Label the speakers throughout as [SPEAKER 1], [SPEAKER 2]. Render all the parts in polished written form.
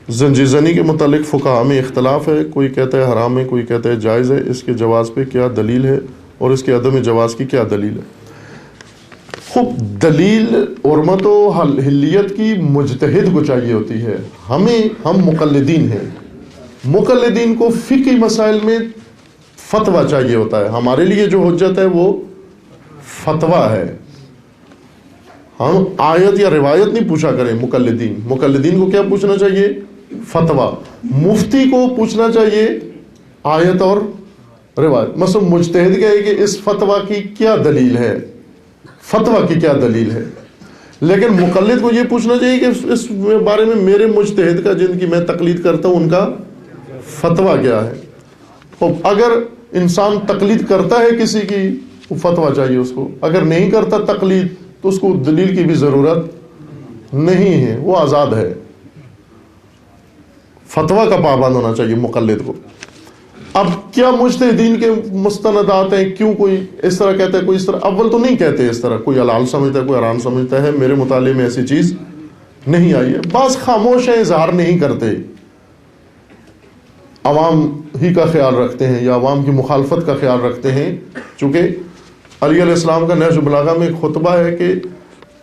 [SPEAKER 1] زنجیزنی کے متعلق فقہاء میں اختلاف ہے، کوئی کہتا ہے حرام ہے، کوئی کہتا ہے جائز ہے، اس کے جواز پہ کیا دلیل ہے اور اس کے عدم جواز کی کیا دلیل ہے؟ خوب دلیل حرمت و حلیت کی مجتہد کو چاہیے ہوتی ہے، ہم مقلدین ہیں، مقلدین کو فقہی مسائل میں فتویٰ چاہیے ہوتا ہے، ہمارے لیے جو حجت ہے وہ فتویٰ ہے، ہم آیت یا روایت نہیں پوچھا کریں۔ مقلدین کو کیا پوچھنا چاہیے؟ فتویٰ۔ مفتی کو پوچھنا چاہیے آیت اور روایت۔ مثلا مجتہد کہے کہ اس فتویٰ کی کیا دلیل ہے، فتویٰ کی کیا دلیل ہے، لیکن مقلد کو یہ پوچھنا چاہیے کہ اس بارے میں میرے مجتہد کا جن کی میں تقلید کرتا ہوں ان کا فتویٰ کیا ہے۔ اور اگر انسان تقلید کرتا ہے کسی کی تو فتویٰ چاہیے اس کو، اگر نہیں کرتا تقلید تو اس کو دلیل کی بھی ضرورت نہیں ہے، وہ آزاد ہے۔ فتویٰ کا پابند ہونا چاہیے مقلد کو۔ اب کیا مجتہدین کے مستندات ہیں، کیوں کوئی اس طرح کہتا ہے کوئی اس طرح؟ اول تو نہیں کہتے اس طرح، کوئی حلال سمجھتا ہے کوئی حرام سمجھتا ہے، میرے مطالعے میں ایسی چیز نہیں آئی ہے۔ بعض خاموش ہیں، اظہار نہیں کرتے، عوام ہی کا خیال رکھتے ہیں یا عوام کی مخالفت کا خیال رکھتے ہیں۔ چونکہ علی علیہ السلام کا نہج البلاغہ میں ایک خطبہ ہے کہ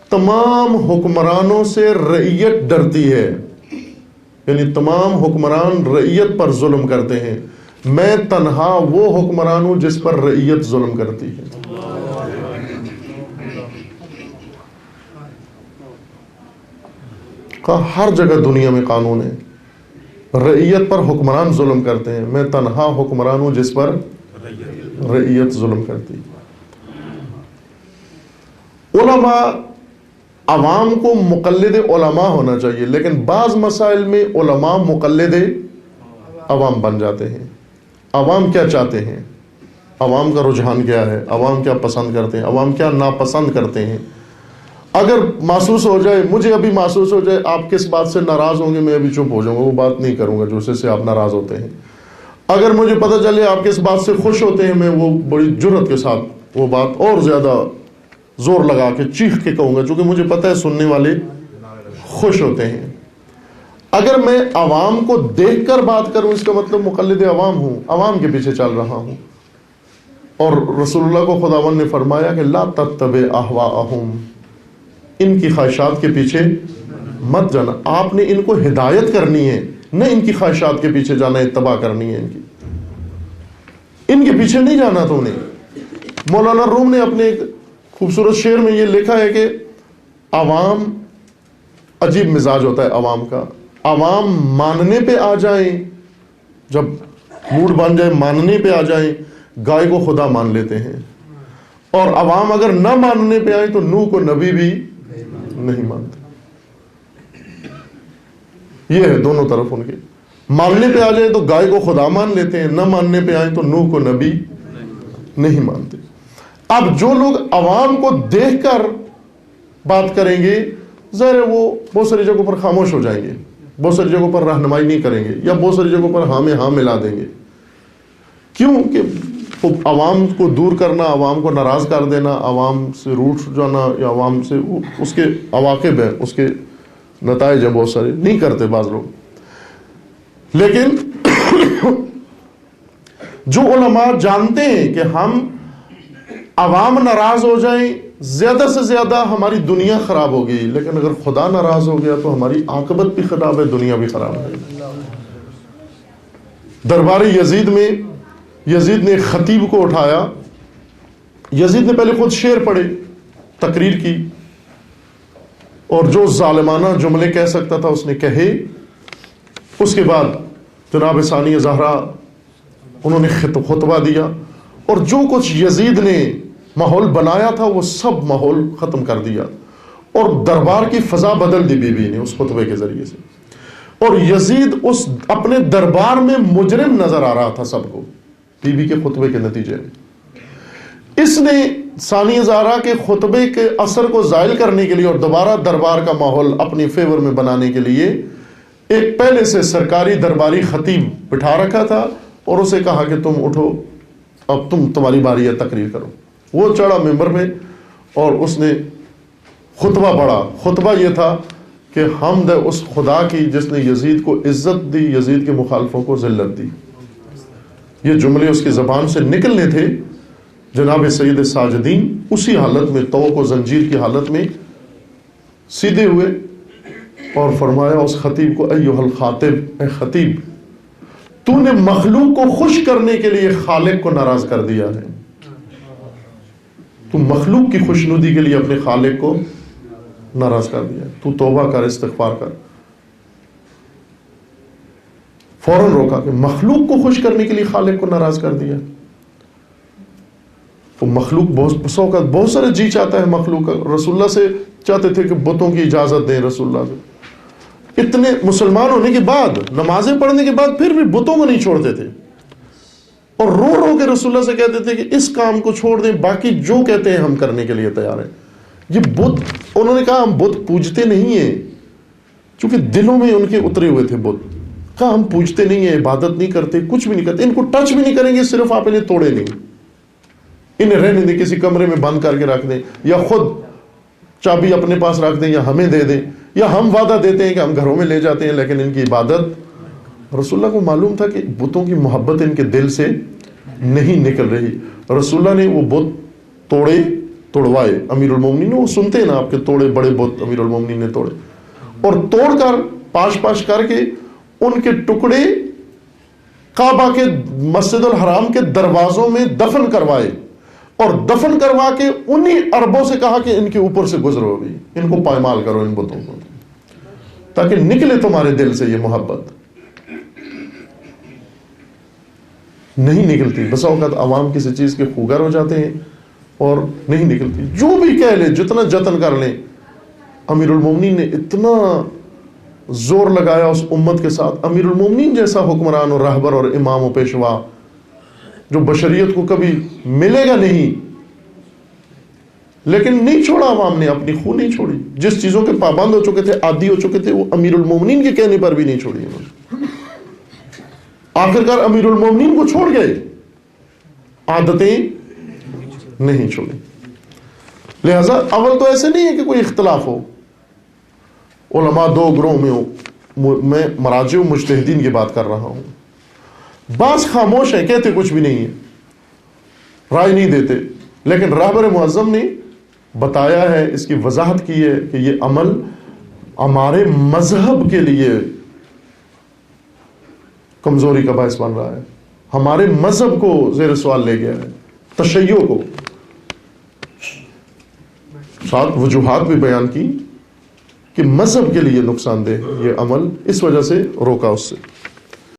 [SPEAKER 1] تمام حکمرانوں سے رعیت ڈرتی ہے، یعنی تمام حکمران رعیت پر ظلم کرتے ہیں، میں تنہا وہ حکمران ہوں جس پر رعیت ظلم کرتی ہے۔ ہر جگہ دنیا میں قانون ہے، رعیت پر حکمران ظلم کرتے ہیں، میں تنہا حکمران ہوں جس پر رعیت ظلم کرتی ہے۔ علماء، عوام کو مقلد علماء ہونا چاہیے، لیکن بعض مسائل میں علماء مقلد عوام بن جاتے ہیں۔ عوام کیا چاہتے ہیں، عوام کا رجحان کیا ہے، عوام کیا پسند کرتے ہیں، عوام کیا ناپسند کرتے ہیں۔ اگر محسوس ہو جائے، مجھے ابھی محسوس ہو جائے آپ کس بات سے ناراض ہوں گے، میں ابھی چپ ہو جاؤں گا، وہ بات نہیں کروں گا جس سے آپ ناراض ہوتے ہیں۔ اگر مجھے پتہ چلے آپ کس بات سے خوش ہوتے ہیں، میں وہ بڑی جرأت کے ساتھ وہ بات اور زیادہ زور لگا کے چیخ کے کہوں گا، چونکہ مجھے پتہ ہے سننے والے خوش ہوتے ہیں۔ اگر میں عوام کو دیکھ کر بات کروں، اس کا مطلب مقلد عوام ہوں، عوام کے پیچھے چل رہا ہوں۔ اور رسول اللہ کو خداوند نے فرمایا کہ لا تتبع اہواءہم، ان کی خواہشات کے پیچھے مت جانا، آپ نے ان کو ہدایت کرنی ہے، نہ ان کی خواہشات کے پیچھے جانا، اتباع کرنی ہے، ان کے پیچھے نہیں جانا تو انہیں۔ مولانا روم نے اپنے ایک خوبصورت شعر میں یہ لکھا ہے کہ عوام عجیب مزاج ہوتا ہے عوام کا، عوام ماننے پہ آ جائیں، جب موڈ بن جائے ماننے پہ آ جائیں، گائے کو خدا مان لیتے ہیں، اور عوام اگر نہ ماننے پہ آئیں تو نوح کو نبی بھی نہیں مانتے۔ یہ ہے دونوں طرف ان کے، ماننے پہ آ جائیں تو گائے کو خدا مان لیتے ہیں، نہ ماننے پہ آئیں تو نوح کو نبی نہیں مانتے۔ اب جو لوگ عوام کو دیکھ کر بات کریں گے، ظاہر ہے وہ بہت ساری جگہوں پر خاموش ہو جائیں گے، بہت ساری جگہوں پر رہنمائی نہیں کریں گے، یا بہت ساری جگہوں پر ہاں میں ہاں ملا دیں گے۔ کیوں کہ عوام کو دور کرنا، عوام کو ناراض کر دینا، عوام سے روٹ جانا، یا عوام سے اس کے عواقب ہیں، اس کے نتائج ہیں بہت سارے، نہیں کرتے بعض لوگ۔ لیکن جو علماء جانتے ہیں کہ ہم عوام ناراض ہو جائیں، زیادہ سے زیادہ ہماری دنیا خراب ہوگی، لیکن اگر خدا ناراض ہو گیا تو ہماری عاقبت بھی خراب ہے، دنیا بھی خراب ہے۔ دربار یزید میں یزید نے ایک خطیب کو اٹھایا، یزید نے پہلے خود شعر پڑھے، تقریر کی، اور جو ظالمانہ جملے کہہ سکتا تھا اس نے کہے۔ اس کے بعد جناب ثانی زہرا انہوں نے خطبہ دیا، اور جو کچھ یزید نے ماحول بنایا تھا وہ سب ماحول ختم کر دیا، اور دربار کی فضا بدل دی بی بی نے اس خطبے کے ذریعے سے۔ اور یزید اس اپنے دربار میں مجرم نظر آ رہا تھا سب کو، بی بی کے خطبے کے نتیجے میں۔ اس نے ثانی زہرا کے خطبے کے اثر کو زائل کرنے کے لیے اور دوبارہ دربار کا ماحول اپنی فیور میں بنانے کے لیے ایک پہلے سے سرکاری درباری خطیب بٹھا رکھا تھا، اور اسے کہا کہ تم اٹھو، اب تمہاری باری ہے، تقریر کرو۔ وہ چڑھا ممبر میں اور اس نے خطبہ پڑھا۔ خطبہ یہ تھا کہ حمد ہے اس خدا کی جس نے یزید کو عزت دی، یزید کے مخالفوں کو ذلت دی. یہ جملے اس کی زبان سے نکلنے تھے. جناب سید ساجدین اسی حالت میں، توق و زنجیر کی حالت میں سیدھے ہوئے اور فرمایا اس خطیب کو، ایھا الخاطب، اے خطیب، تو نے مخلوق کو خوش کرنے کے لیے خالق کو ناراض کر دیا ہے. تو مخلوق کی خوشنودی کے لیے اپنے خالق کو ناراض کر دیا. تو توبہ کر، استغفار کر. فوراً روکا کہ مخلوق کو خوش کرنے کے لیے خالق کو ناراض کر دیا. تو مخلوق بہت سارے جی چاہتا ہے مخلوق کا. رسول اللہ سے چاہتے تھے کہ بتوں کی اجازت دیں رسول اللہ سے. اتنے مسلمان ہونے کے بعد، نمازیں پڑھنے کے بعد پھر بھی بتوں کو نہیں چھوڑتے تھے، اور رو رو کے رسول اللہ سے کہتے تھے کہ اس کام کو چھوڑ دیں، باقی جو کہتے ہیں ہم کرنے کے لیے تیار ہیں. یہ بت، انہوں نے کہا ہم بت پوجتے نہیں ہیں، چونکہ دلوں میں ان کے اترے ہوئے تھے بت. کہا ہم پوجتے نہیں ہیں، عبادت نہیں کرتے، کچھ بھی نہیں کرتے، ان کو ٹچ بھی نہیں کریں گے، صرف آپ انہیں توڑے نہیں، انہیں رہنے دیں، کسی کمرے میں بند کر کے رکھ دیں، یا خود چابی اپنے پاس رکھ دیں، یا ہمیں دے دیں، یا ہم وعدہ دیتے ہیں کہ ہم گھروں میں لے جاتے ہیں، لیکن ان کی عبادت. رسول اللہ کو معلوم تھا کہ بتوں کی محبت ان کے دل سے نہیں نکل رہی. رسول اللہ نے وہ بت توڑوائے. امیر المومنین وہ سنتے ہیں نا آپ کے توڑے بڑے بت امیر المومنین نے توڑے، اور توڑ کر پاش کر کے ان کے ٹکڑے کعبہ کے مسجد الحرام کے دروازوں میں دفن کروائے، اور دفن کروا کے انہی عربوں سے کہا کہ ان کے اوپر سے گزرو، بھی ان کو پائمال کرو، ان بتوں کو، تاکہ نکلے تمہارے دل سے یہ محبت. نہیں نکلتی. بسا اوقات عوام کسی چیز کے خوگر ہو جاتے ہیں اور نہیں نکلتی. جو بھی کہہ لیں، جتنا جتن کر لیں. امیر المومنین نے اتنا زور لگایا اس امت کے ساتھ. امیر المومنین جیسا حکمران اور رہبر اور امام و پیشوا جو بشریت کو کبھی ملے گا نہیں، لیکن نہیں چھوڑا عوام نے، اپنی خون نہیں چھوڑی. جس چیزوں کے پابند ہو چکے تھے، عادی ہو چکے تھے، وہ امیر المومنین کے کہنے پر بھی نہیں چھوڑی انہوں نے. آخرکار امیر المومنین کو چھوڑ گئے، عادتیں نہیں چھوڑی. لہذا اول تو ایسے نہیں ہے کہ کوئی اختلاف ہو. علماء دو گروہ میں ہو، میں مراجع و مجتہدین کی بات کر رہا ہوں. بعض خاموش ہیں، کہتے کچھ بھی نہیں ہے، رائے نہیں دیتے، لیکن رہبر معظم نے بتایا ہے، اس کی وضاحت کی ہے کہ یہ عمل ہمارے مذہب کے لیے کمزوری کا باعث بن رہا ہے، ہمارے مذہب کو زیر سوال لے گیا ہے، تشیع کو. ساتھ وجوہات بھی بیان کی کہ مذہب کے لیے نقصان دہ یہ عمل، اس وجہ سے روکا اس سے.